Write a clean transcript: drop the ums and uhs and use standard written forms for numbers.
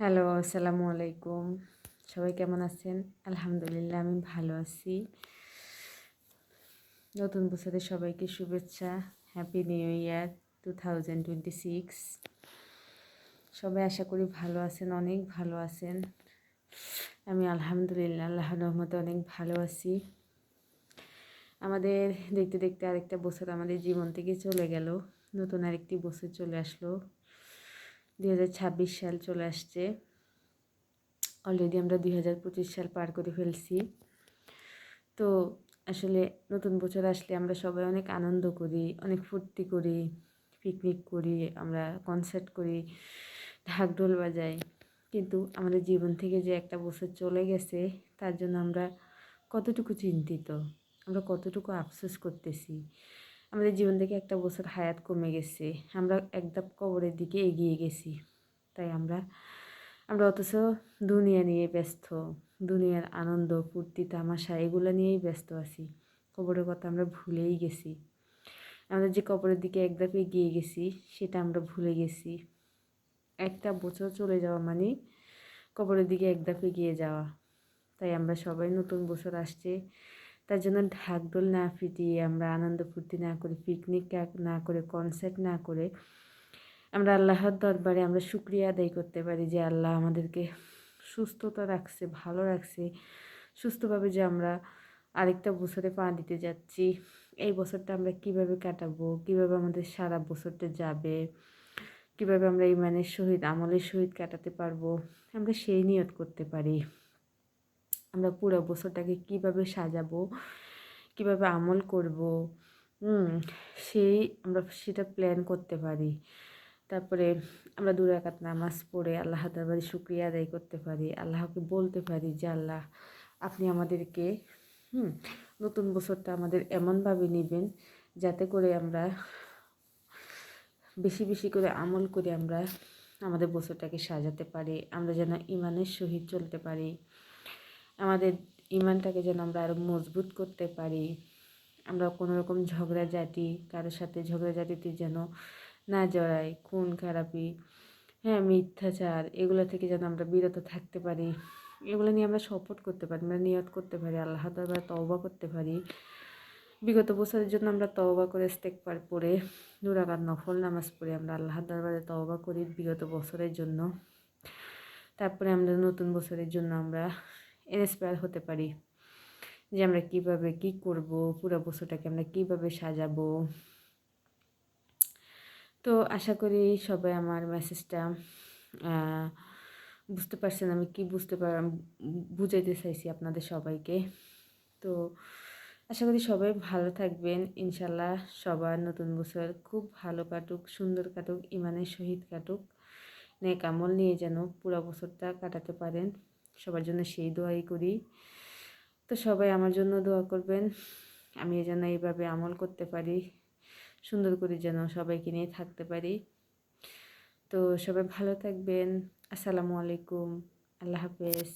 Hello, আসসালামু আলাইকুম। সবাই কেমন আছেন? আলহামদুলিল্লাহ আমি ভালো আছি। নতুন বছরের সবাইকে শুভেচ্ছা। Happy new year 2026। সবাই আশা করি ভালো আছেন, অনেক ভালো আছেন। আমি আলহামদুলিল্লাহ আল্লাহর রহমতে অনেক ভালো আছি। আমাদের দেখতে দেখতে আরেকটা বছর আমাদের জীবন থেকে চলে গেল। নতুন আরেকটি বছর চলে আসলো। 2026 সাল চলে আসছে। অলরেডি আমরা 2025 সাল পার করে ফেলছি। তো আসলে নতুন বছর আসলে আমরা সবাই অনেক আনন্দ করি, অনেক ফুর্তি করি, পিকনিক করি, আমরা কনসার্ট করি, ঢাকঢোল বাজাই। কিন্তু আমাদের জীবন থেকে যে একটা বছর চলে গেছে তার জন্য আমরা কতটুকু চিন্তিত, আমরা কতটুকু আফসোস করতেছি। আমাদের জীবন থেকে একটা বছর হায়াত কমে গেছে, আমরা একদম কবরের দিকে এগিয়ে গেছি। তাই আমরা অথচ দুনিয়া নিয়ে ব্যস্ত, দুনিয়ার আনন্দ ফুর্তি তামাশা এগুলো নিয়েই ব্যস্ত আছি। কবরের কথা আমরা ভুলেই গেছি। আমরা যে কবরের দিকে একদম এগিয়ে গেছি সেটা আমরা ভুলে গেছি। একটা বছর চলে যাওয়া মানে কবরের দিকে একদম এগিয়ে যাওয়া। তাই আমরা সবাই নতুন বছর আসছে তার জন্য ঢাকঢোল না পিটিয়ে, আমরা আনন্দ ফুর্তি না করে, পিকনিক না করে, কনসার্ট না করে আমরা আল্লাহর দরবারে আমরা শুকরিয়া আদায় করতে পারি যে আল্লাহ আমাদেরকে সুস্থতা রাখছে, ভালো রাখছে, সুস্থভাবে যে আমরা আরেকটা বছরে পা দিতে যাচ্ছি। এই বছরটা আমরা কিভাবে কাটাবো, কিভাবে আমাদের সারা বছরটা যাবে, কিভাবে আমরা ইমানের সহিত আমলের সহিত কাটাতে পারবো, আমরা সেই নিয়ত করতে পারি। আমরা পুরো বছরটাকে কিভাবে সাজাবো, কিভাবে আমল করব, সেই আমরা সেটা প্ল্যান করতে পারি। তারপরে আমরা 2 রাকাত নামাজ পড়ে আল্লাহর দরবারে শুকরিয়া আদায় করতে পারি। আল্লাহকে বলতে পারি যে আল্লাহ আপনি আমাদেরকে নতুন বছরটা আমাদের এমনভাবে নেবেন যাতে করে আমরা বেশি বেশি করে আমল করে আমরা আমাদের বছরটাকে সাজাতে পারি। আমরা যেন ইমানের সহিত চলতে পারি, আমাদের ইমানটাকে যেন আমরা আরও মজবুত করতে পারি। আমরা কোনো রকম ঝগড়াঝাটি, কারোর সাথে ঝগড়াঝাটিতে যেন না জড়াই, খুন খারাপি, মিথ্যাচার এগুলো থেকে যেন আমরা বিরত থাকতে পারি। এগুলো নিয়ে আমরা শপথ করতে পারি, আমরা নিয়ত করতে পারি, আল্লাহর দরবারে তওবা করতে পারি। বিগত বছরের জন্য আমরা তওবা করে ইস্তেগফার পড়ে 2 রাকাত নফল নামাজ পড়ে আমরা আল্লাহর দরবারে তওবা করি বিগত বছরের জন্য। তারপরে আমরা নতুন বছরের জন্য আমরা ইন্সপায়ার হতে পারি যে আমরা কিভাবে কি করব, পুরো বছরটাকে আমরা কিভাবে সাজাবো। তো আশা করি সবাই আমার মেসেজটা বুঝতে পারছেন, আমি কি বুঝাইতে চাইছি আপনাদের সবাইকে। তো আশা করি সবাই ভালো থাকবেন ইনশাল্লাহ। সবার নতুন বছর খুব ভালো কাটুক, সুন্দর কাটুক, ইমানের সহিত কাটুক, নেক আমল নিয়ে যেন পুরো বছরটা কাটাতে পারেন। সবার জন্য সেই দোয়াই করি। তো সবাই আমার জন্য দোয়া করবেন, আমি যেন এইভাবে আমল করতে পারি, সুন্দর করে যেন সবাইকে নিয়ে থাকতে পারি। তো সবাই ভালো থাকবেন। আসসালামু আলাইকুম, আল্লাহ হাফেজ।